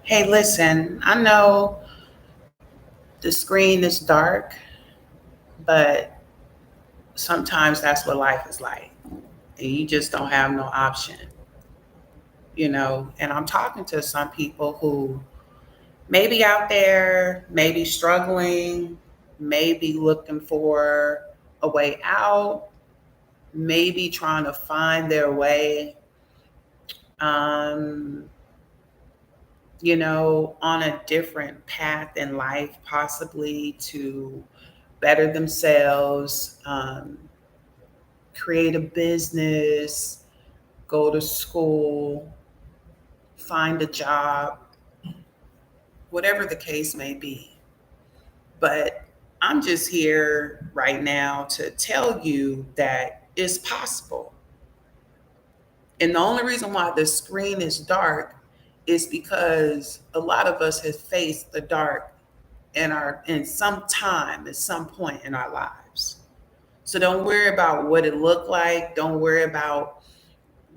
Hey, listen, I know the screen is dark, but sometimes that's what life is like. And you just don't have no option. And I'm talking to some people who may be out there, maybe struggling, maybe looking for a way out, maybe trying to find their way, um, on a different path in life, possibly to better themselves, create a business, go to school, find a job, whatever the case may be. But I'm just here right now to tell you that it's possible. And the only reason why the screen is dark is because a lot of us have faced the dark in some time at some point in our lives. So don't worry about what it looked like. Don't worry about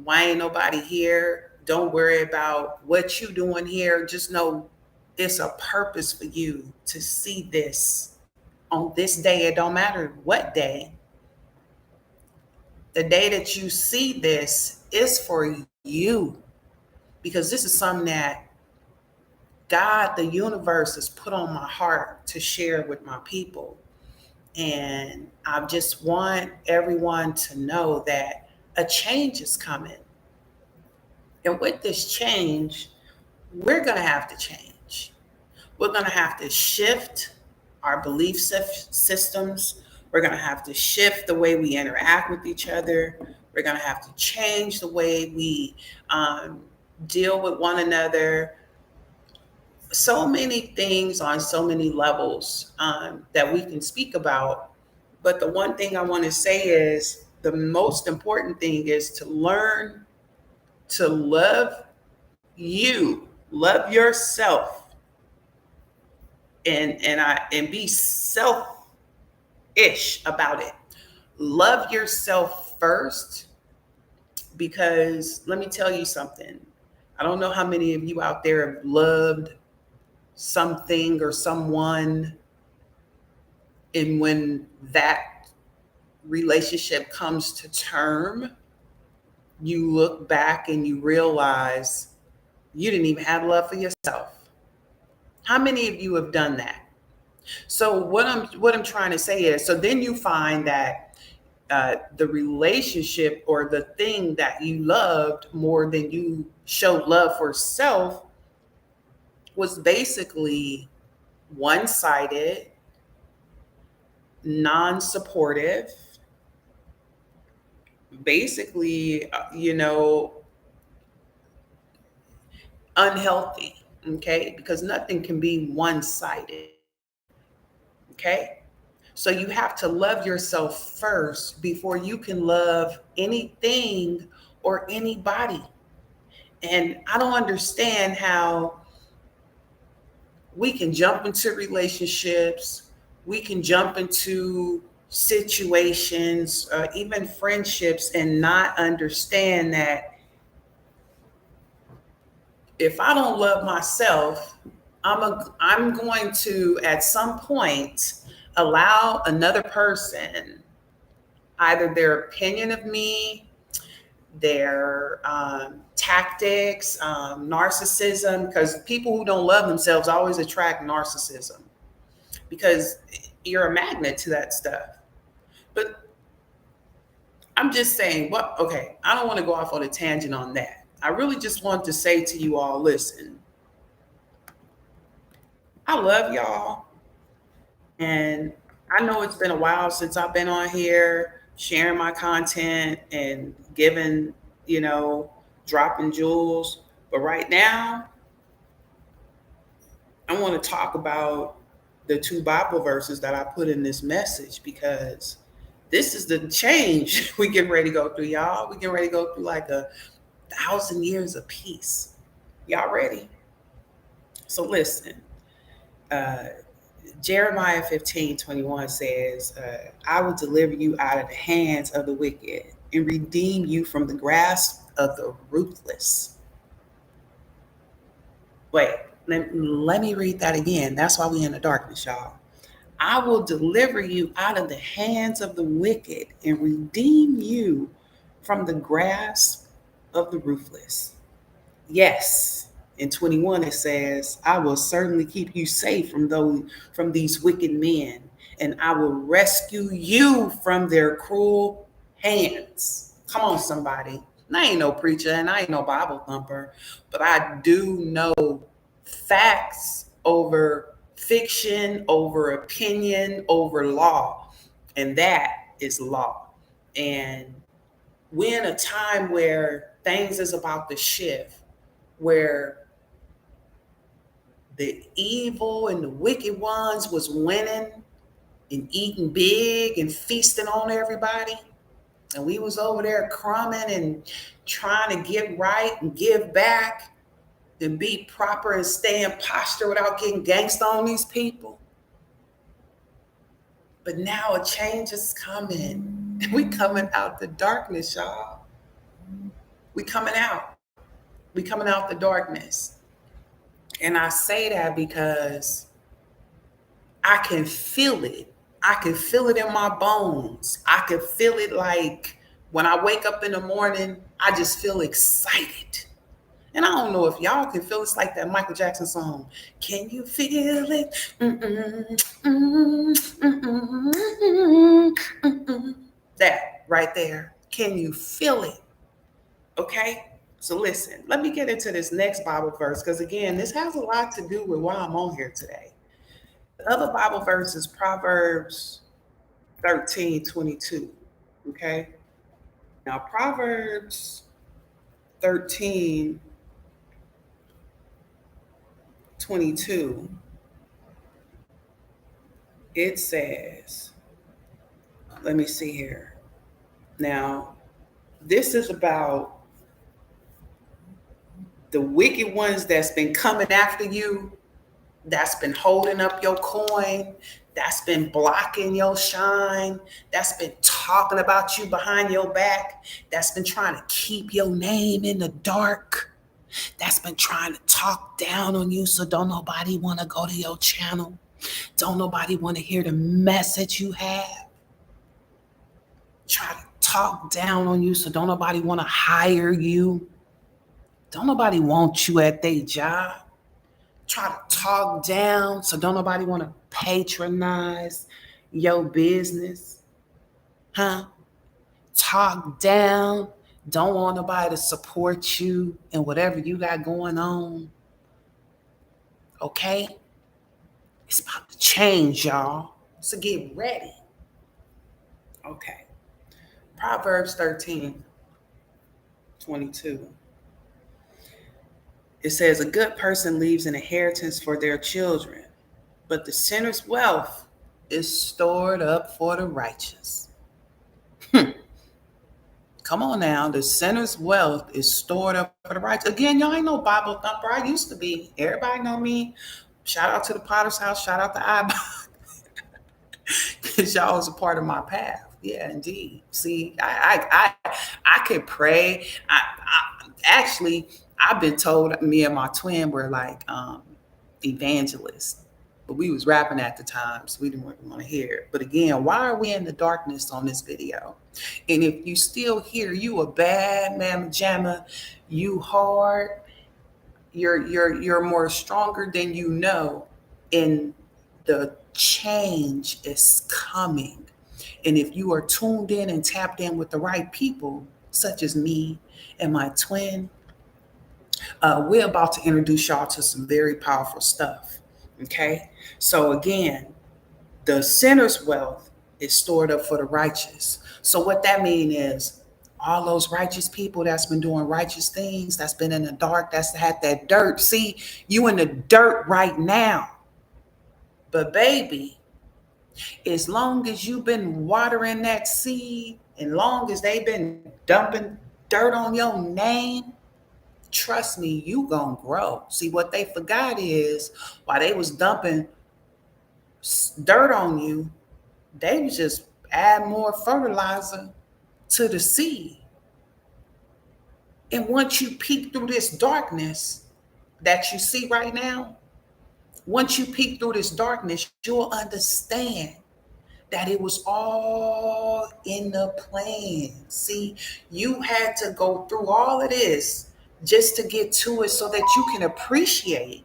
why ain't nobody here. Don't worry about what you doing here. Just know it's a purpose for you to see this on this day. It don't matter what day. The day that you see this is for you, because this is something that God, the universe, has put on my heart to share with my people. And I just want everyone to know that a change is coming. And with this change, we're going to have to change. We're going to have to shift our belief systems. We're going to have to shift the way we interact with each other. We're going to have to change the way we um, deal with one another. So many things on so many levels that we can speak about. But the one thing I want to say is the most important thing is to learn to love you, love yourself, and be selfish about it. Love yourself first, because let me tell you something. I don't know how many of you out there have loved something or someone, and when that relationship comes to term, you look back and you realize you didn't even have love for yourself. How many of you have done that? So what I'm trying to say is, so then you find that the relationship or the thing that you loved more than you showed love for self was basically one-sided, non-supportive, basically, unhealthy. Okay, because nothing can be one-sided. Okay, so you have to love yourself first before you can love anything or anybody. And I don't understand how we can jump into relationships, we can jump into situations, even friendships, and not understand that if I don't love myself, I'm going to at some point allow another person, either their opinion of me, their tactics, narcissism, because people who don't love themselves always attract narcissism because you're a magnet to that stuff. But I'm just saying, what? Okay, I don't want to go off on a tangent on that. I really just want to say to you all, listen, I love y'all. And I know it's been a while since I've been on here sharing my content and giving, you know, dropping jewels. But right now, I want to talk about the two Bible verses that I put in this message, because this is the change we get ready to go through, y'all. We get ready to go through like 1,000 years of peace. Y'all ready? So listen, uh, Jeremiah 15:21 says, I will deliver you out of the hands of the wicked and redeem you from the grasp of the ruthless. Wait, Let me read that again. That's why we in the darkness, y'all. I will deliver you out of the hands of the wicked and redeem you from the grasp of the ruthless. Yes. In 21 it says, I will certainly keep you safe from these wicked men, and I will rescue you from their cruel hands. Come on, somebody. And I ain't no preacher and I ain't no Bible thumper, but I do know facts over fiction, over opinion, over law. And that is law. And we're in a time where things is about to shift, where the evil and the wicked ones was winning and eating big and feasting on everybody. And we was over there crumbing and trying to get right and give back and be proper and stay in posture without getting gangsta on these people. But now a change is coming. We coming out the darkness, y'all. We coming out. We coming out the darkness. And I say that because I can feel it. I can feel it in my bones. I can feel it like when I wake up in the morning, I just feel excited. And I don't know if y'all can feel it's like that Michael Jackson song. Can you feel it? That right there. Can you feel it? Okay. So listen, let me get into this next Bible verse because again, this has a lot to do with why I'm on here today. The other Bible verse is Proverbs 13:22. Okay. Now, Proverbs 13:22, it says, let me see here. Now, this is about the wicked ones that's been coming after you, that's been holding up your coin, that's been blocking your shine, that's been talking about you behind your back, that's been trying to keep your name in the dark, that's been trying to talk down on you so don't nobody want to go to your channel, don't nobody want to hear the message you have, try to talk down on you so don't nobody want to hire you, don't nobody want you at their job, try to talk down so don't nobody want to patronize your business, huh? Talk down, don't want nobody to support you in whatever you got going on. Okay? It's about to change, y'all. So get ready. Okay. Proverbs 13:22. It says, a good person leaves an inheritance for their children, but the sinner's wealth is stored up for the righteous. Come on now. The sinner's wealth is stored up for the righteous. Again, y'all ain't no Bible thumper. I used to be. Everybody know me. Shout out to the Potter's House. Shout out to I. Because y'all was a part of my path. Yeah, indeed. See, I could pray. Actually, I've been told me and my twin were like evangelists, but we was rapping at the time, so we didn't want to hear it. But again, why are we in the darkness on this video? And if you still here, you a bad mamma jamma, you hard, you're more stronger than you know, and the change is coming. And if you are tuned in and tapped in with the right people, such as me and my twin, we're about to introduce y'all to some very powerful stuff. Okay. So again, the sinner's wealth is stored up for the righteous. So what that means is all those righteous people that's been doing righteous things, that's been in the dark, that's had that dirt. See, you in the dirt right now. But baby, as long as you've been watering that seed, and long as they've been dumping dirt on your name, trust me, you gonna grow. See, what they forgot is while they was dumping dirt on you, they was just add more fertilizer to the seed. And once you peek through this darkness that you see right now, Once you peek through this darkness, you'll understand that it was all in the plan. See, you had to go through all of this just to get to it so that you can appreciate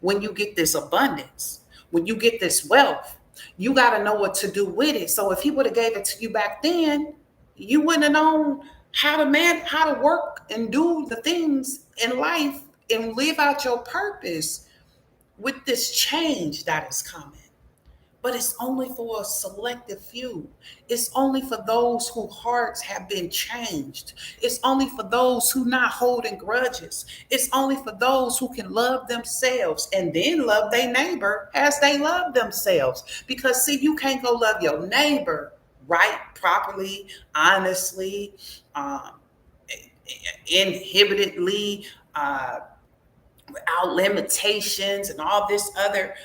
when you get this abundance, when you get this wealth. You got to know what to do with it. So if he would have gave it to you back then, you wouldn't have known how to work and do the things in life and live out your purpose with this change that is coming. But it's only for a selective few. It's only for those whose hearts have been changed. It's only for those who not holding grudges. It's only for those who can love themselves and then love their neighbor as they love themselves. Because see, you can't go love your neighbor right, properly, honestly, um, inhibitedly, without limitations and all this other,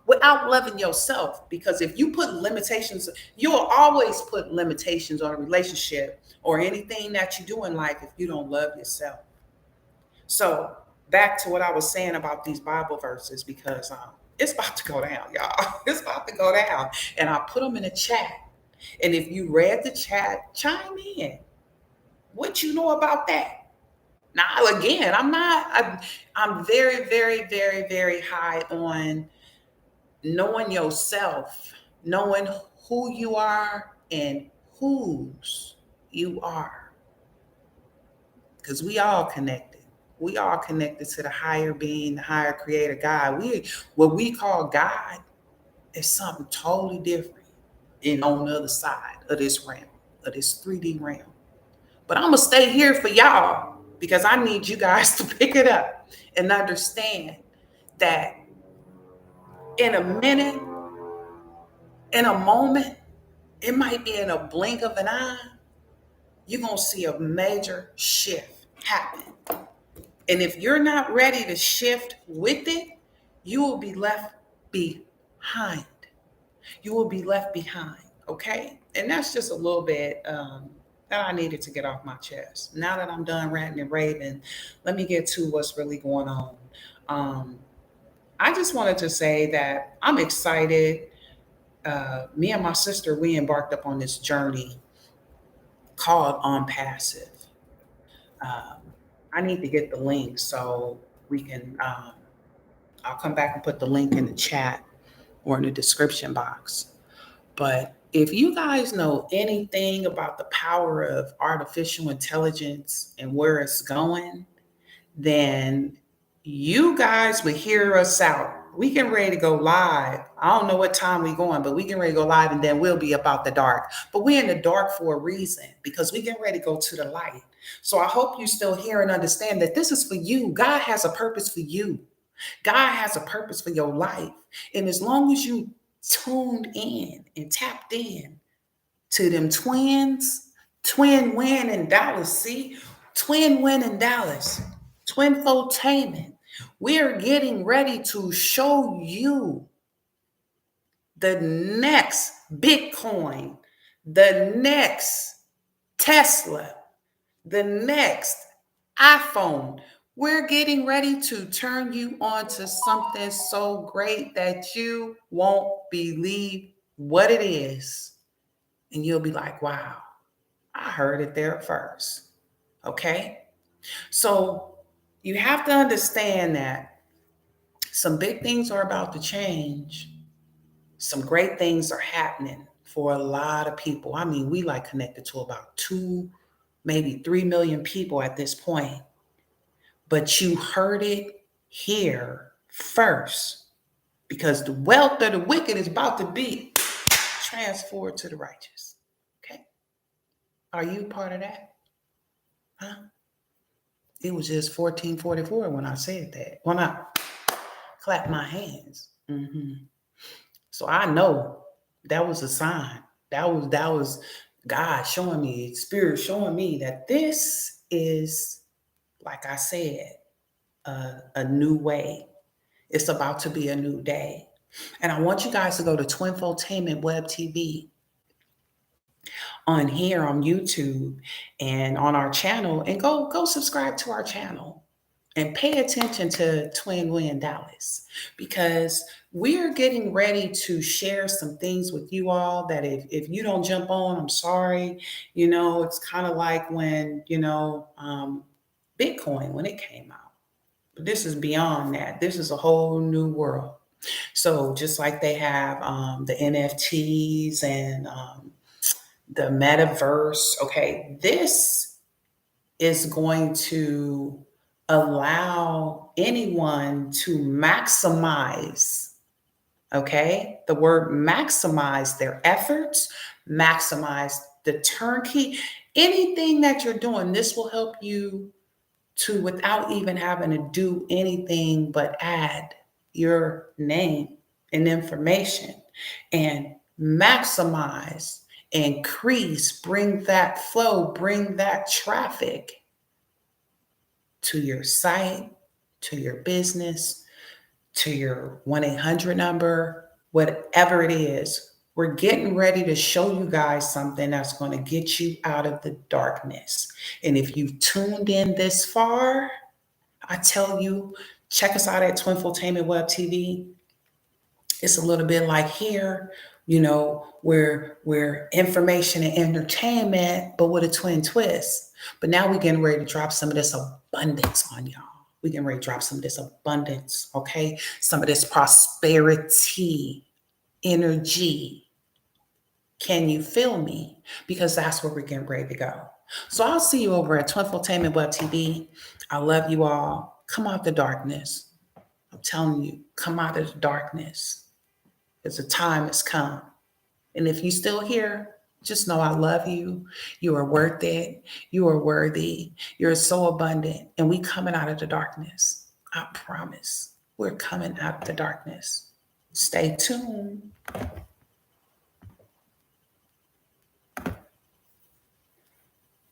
without loving yourself. Because if you put limitations, you'll always put limitations on a relationship or anything that you do in life if you don't love yourself. So back to what I was saying about these Bible verses, because it's about to go down, y'all. It's about to go down, and I put them in the chat. And if you read the chat, chime in. What you know about that? Now, again, I'm very, very, very, very high on knowing yourself, knowing who you are and whose you are. Because we all connected. We all connected to the higher being, the higher creator God. What we call God is something totally different and on the other side of this realm, of this 3D realm. But I'm going to stay here for y'all because I need you guys to pick it up and understand that in a minute, in a moment, it might be in a blink of an eye, you're going to see a major shift happen. And if you're not ready to shift with it, you will be left behind. You will be left behind. Okay? And that's just a little bit that I needed to get off my chest. Now that I'm done ranting and raving, let me get to what's really going on. I just wanted to say that I'm excited. Me and my sister, we embarked upon this journey called On Passive. Um, I need to get the link so we can, I'll come back and put the link in the chat or in the description box. But if you guys know anything about the power of artificial intelligence and where it's going, then you guys would hear us out. We getting ready to go live. I don't know what time we going, but we getting ready to go live, and then we'll be about the dark. But we're in the dark for a reason, because we getting ready to go to the light. So I hope you still hear and understand that this is for you. God has a purpose for you. God has a purpose for your life. And as long as you tuned in and tapped in to them twins, twin win in Dallas, see? Twin win in Dallas, TwinFotainment. We're getting ready to show you the next Bitcoin, the next Tesla, the next iPhone. We're getting ready to turn you on to something so great that you won't believe what it is. And you'll be like, wow, I heard it there first. Okay? So you have to understand that some big things are about to change. Some great things are happening for a lot of people. I mean, we like connected to about 2, maybe 3 million people at this point. But you heard it here first, because the wealth of the wicked is about to be transferred to the righteous. Okay? Are you part of that? Huh? It was just 1444 when I said that. When I clapped my hands. So I know that was a sign. That was God showing me, Spirit showing me that this is, like I said, a new way. It's about to be a new day. And I want you guys to go to TwinFotainment WebTV on here on YouTube and on our channel, and go subscribe to our channel. and pay attention to Twin Win Dallas, because we're getting ready to share some things with you all that if you don't jump on, I'm sorry. It's kind of like when, Bitcoin, when it came out. But this is beyond that. This is a whole new world. So just like they have the NFTs and the metaverse, okay, this is going to allow anyone to maximize, okay, the word maximize their efforts, maximize the turnkey, anything that you're doing. This will help you to, without even having to do anything but add your name and information, and maximize, increase, bring that flow, bring that traffic to your site, to your business, to your 1-800 number, whatever it is. We're getting ready to show you guys something that's going to get you out of the darkness. And if you've tuned in this far, I tell you, check us out at TwinFotainment WebTV. It's a little bit like here, we're information and entertainment, but with a twin twist. But now we're getting ready to drop some of this abundance on y'all. We're getting ready to drop some of this abundance, okay? Some of this prosperity, energy. Can you feel me? Because that's where we're getting ready to go. So I'll see you over at TwinFotainment Web TV. I love you all. Come out the darkness. I'm telling you, come out of the darkness. Because the time has come. And if you're still here, just know I love you. You are worth it. You are worthy. You're so abundant. And we coming out of the darkness. I promise. We're coming out of the darkness. Stay tuned.